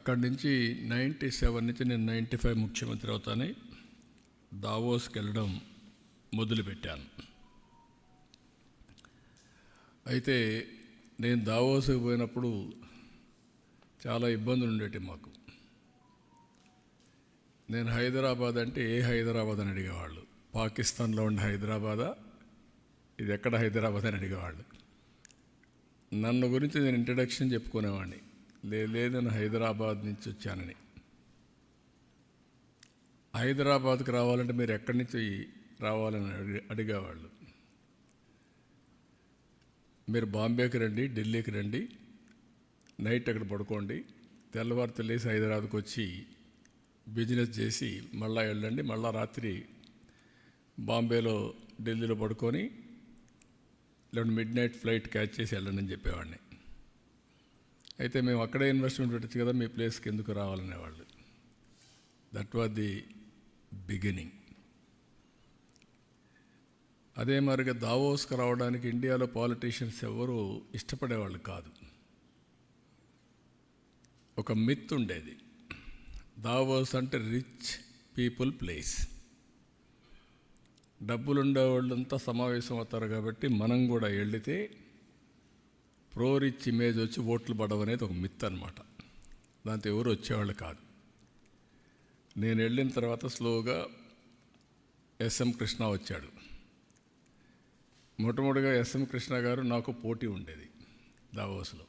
అక్కడి నుంచి 97 నుంచి నేను 95 ముఖ్యమంత్రి అవుతానే దావోస్కి వెళ్ళడం మొదలుపెట్టాను. అయితే నేను దావోస్కి పోయినప్పుడు చాలా ఇబ్బందులు ఉండేవి మాకు. నేను హైదరాబాద్ అంటే ఏ హైదరాబాద్ అని అడిగేవాళ్ళు. పాకిస్తాన్లో ఉండే హైదరాబాదా, ఇది ఎక్కడ హైదరాబాద్ అని అడిగేవాళ్ళు. నన్ను గురించి నేను ఇంట్రడక్షన్ చెప్పుకునేవాడిని, లేదు నేను హైదరాబాద్ నుంచి వచ్చానని. హైదరాబాద్కి రావాలంటే మీరు ఎక్కడి నుంచి రావాలని అడిగేవాళ్ళు. మీరు బాంబేకి రండి, ఢిల్లీకి రండి, నైట్ అక్కడ పడుకోండి, తెల్లవారు తెలిసి హైదరాబాద్కి వచ్చి బిజినెస్ చేసి మళ్ళీ వెళ్ళండి, మళ్ళీ రాత్రి బాంబేలో ఢిల్లీలో పడుకొని లేదా మిడ్ నైట్ ఫ్లైట్ క్యాచ్ చేసి వెళ్ళండి అని చెప్పేవాడిని. అయితే మేము అక్కడే ఇన్వెస్ట్మెంట్ పెట్టచ్చు కదా, మీ ప్లేస్కి ఎందుకు రావాలనేవాళ్ళు. That was the beginning. అదే మరిగా దావోస్కి రావడానికి ఇండియాలో పాలిటీషియన్స్ ఎవరు ఇష్టపడేవాళ్ళు కాదు. ఒక మిత్ ఉండేది, దావోస్ అంటే రిచ్ పీపుల్ ప్లేస్, డబ్బులుండేవాళ్ళంతా సమావేశం అవుతారు కాబట్టి మనం కూడా వెళితే ప్రో రిచ్ ఇమేజ్ వచ్చి ఓట్లు పడవనేది ఒక మిత్ అనమాట. దాంతో ఎవరు వచ్చేవాళ్ళు కాదు. నేను వెళ్ళిన తర్వాత స్లోగా ఎస్ఎం కృష్ణ వచ్చాడు. మొట్టమొదటిగా ఎస్ఎం కృష్ణ గారు నాకు పోటీ ఉండేది దావోస్లో.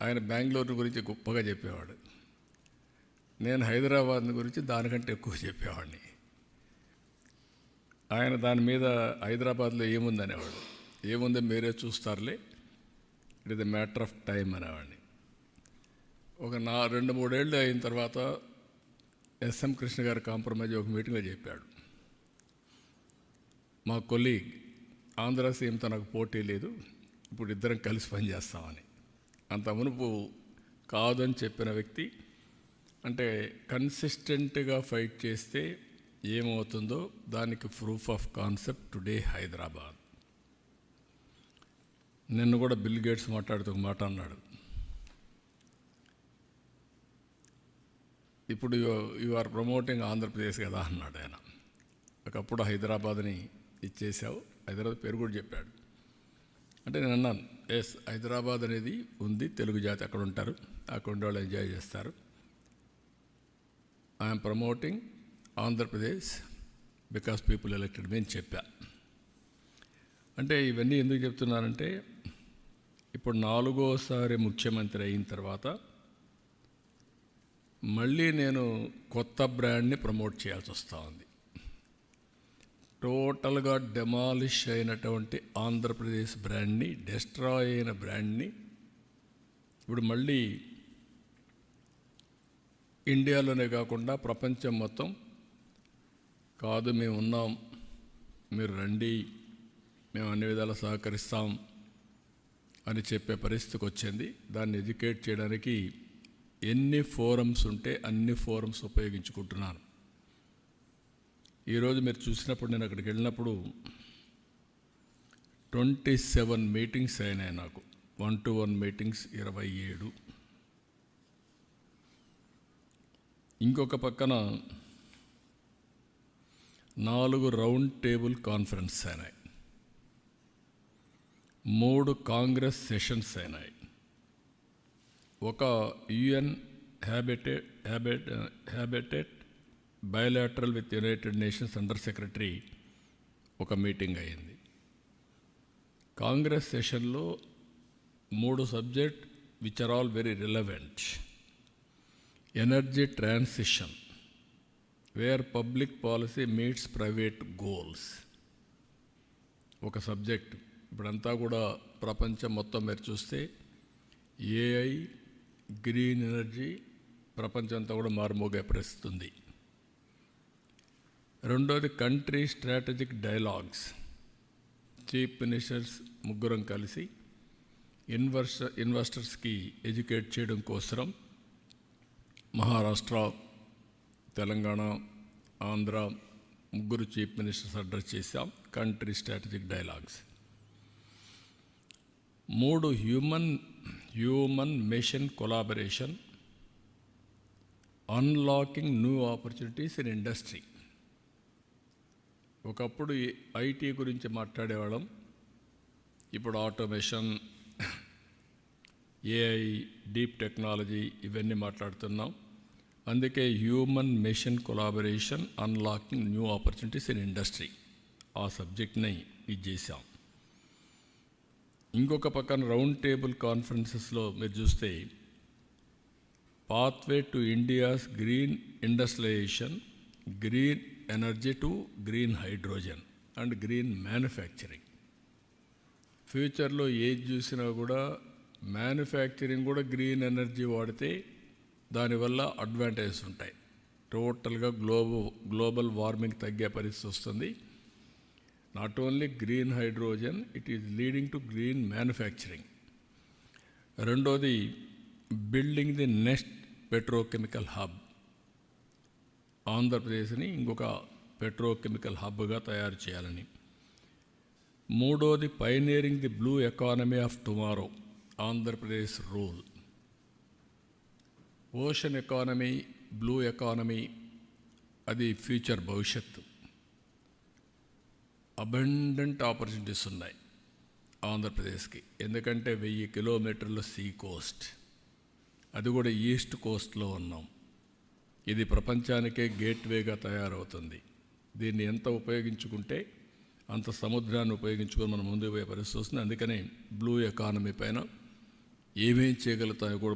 ఆయన బెంగళూరు గురించి గొప్పగా చెప్పేవాడు, నేను హైదరాబాద్ గురించి దానికంటే ఎక్కువ చెప్పేవాడిని. ఆయన దాని మీద హైదరాబాద్లో ఏముందనేవాడు, ఏముందో మీరే చూస్తారులే, it is a matter of time అనేవాడిని. ఒక 2-3 ఏళ్ళు అయిన తర్వాత ఎస్ఎం కృష్ణ గారు కాంప్రమైజ్ ఒక మీటింగ్లో చెప్పాడు, మా కొలీగ్ ఆంధ్ర సీఎంతో నాకు పోటీ లేదు, ఇప్పుడు ఇద్దరం కలిసి పనిచేస్తామని. అంత మునుపు కాదని చెప్పిన వ్యక్తి, అంటే కన్సిస్టెంట్గా ఫైట్ చేస్తే ఏమవుతుందో దానికి proof of concept today Hyderabad. నిన్ను కూడా బిల్ గేట్స్ మాట్లాడుతూ ఒక మాట అన్నాడు, ఇప్పుడు యు ఆర్ ప్రమోటింగ్ ఆంధ్రప్రదేశ్ కదా అన్నాడు ఆయన. ఒకప్పుడు హైదరాబాద్ని ఇచ్చేసావు, హైదరాబాద్ పేరు కూడా చెప్పాడు. అంటే నేను అన్నాను, ఎస్ హైదరాబాద్ అనేది ఉంది, తెలుగు జాతి అక్కడ ఉంటారు, అక్కడ ఉండే వాళ్ళు ఎంజాయ్ చేస్తారు. I'm promoting Andhra Pradesh because people elected me అని చెప్పా. అంటే ఇవన్నీ ఎందుకు చెప్తున్నానంటే, ఇప్పుడు 4వసారి ముఖ్యమంత్రి అయిన తర్వాత మళ్ళీ నేను కొత్త బ్రాండ్ని ప్రమోట్ చేయాల్సి వస్తూ ఉంది. టోటల్గా డెమాలిష్ అయినటువంటి ఆంధ్రప్రదేశ్ బ్రాండ్ని, డెస్ట్రాయ్ అయిన బ్రాండ్ని ఇప్పుడు మళ్ళీ ఇండియాలోనే కాకుండా ప్రపంచం మొత్తం కాదు మేము ఉన్నాం, మీరు రండి, మేము అన్ని విధాలా సహకరిస్తాం అని చెప్పే పరిస్థితికి వచ్చింది. దాన్ని ఎడ్యుకేట్ చేయడానికి ఎన్ని ఫోరమ్స్ ఉంటే అన్ని ఫోరమ్స్ ఉపయోగించుకుంటున్నాను. ఈరోజు మీరు చూసినప్పుడు, నేను అక్కడికి వెళ్ళినప్పుడు 27 మీటింగ్స్ అయినాయి నాకు, 1-to-1 మీటింగ్స్ 27. ఇంకొక పక్కన 4 రౌండ్ టేబుల్ కాన్ఫరెన్స్ అయినాయి, 3 కాంగ్రెస్ సెషన్స్ అయినాయి, ఒక UN habitat bilateral with united nations under secretary ఒక మీటింగ్ అయింది. కాంగ్రెస్ సెషన్లో 3 subject which are all very relevant. Energy transition, where public policy meets private goals ఒక సబ్జెక్ట్. ఇప్పుడంతా కూడా ప్రపంచం మొత్తం మీరు చూస్తే AI, గ్రీన్ ఎనర్జీ ప్రపంచం అంతా కూడా మారుమోగే పరిస్థితి ఉంది. రెండోది country strategic dialogues, chief ministers ముగ్గురం కలిసి ఇన్వెస్టర్స్కి ఎడ్యుకేట్ చేయడం కోసం మహారాష్ట్ర, తెలంగాణ, ఆంధ్ర ముగ్గురు చీఫ్ మినిస్టర్స్ అడ్రస్ చేశాం. Country strategic dialogues. 3 human mission collaboration, unlocking new opportunities in industry. ఒకప్పుడు ఐటీ గురించి మాట్లాడేవాళ్ళం, ఇప్పుడు ఆటోమేషన్, ఏఐ, డీప్ టెక్నాలజీ ఇవన్నీ మాట్లాడుతున్నాం. అందుకే human machine collaboration unlocking new opportunities in industry ఆ సబ్జెక్ట్ని ఇది చేశాం. ఇంకొక పక్కన రౌండ్ టేబుల్ కాన్ఫరెన్సెస్లో మీరు చూస్తే pathway to India's green industrialisation, green energy to green hydrogen and green manufacturing. ఫ్యూచర్లో ఏది చూసినా కూడా మ్యానుఫ్యాక్చరింగ్ కూడా గ్రీన్ ఎనర్జీ వాడితే దానివల్ల అడ్వాంటేజెస్ ఉంటాయి. టోటల్గా గ్లోబల్ వార్మింగ్ తగ్గే పరిస్థితి వస్తుంది. Not only green hydrogen, it is leading to green manufacturing. రెండోది building the next petrochemical hub. ఆంధ్రప్రదేశ్ని ఇంకొక పెట్రోకెమికల్ హబ్గా తయారు చేయాలని. మూడోది pioneering the blue economy of tomorrow, Andhra Pradesh rule. Ocean economy, blue economy అది ఫ్యూచర్ భవిష్యత్తు. అబండెంట్ ఆపర్చునిటీస్ ఉన్నాయి ఆంధ్రప్రదేశ్కి, ఎందుకంటే 1000 కిలోమీటర్ల సీ కోస్ట్, అది కూడా ఈస్ట్ కోస్ట్లో ఉన్నాం. ఇది ప్రపంచానికే గేట్వేగా తయారవుతుంది. దీన్ని ఎంత ఉపయోగించుకుంటే అంత సముద్రాన్ని ఉపయోగించుకొని మనం ముందుకు పోయే పరిస్థితి వస్తుంది. అందుకని బ్లూ ఎకానమీ పైన ఏమేం చేయగలుగుతాయో కూడా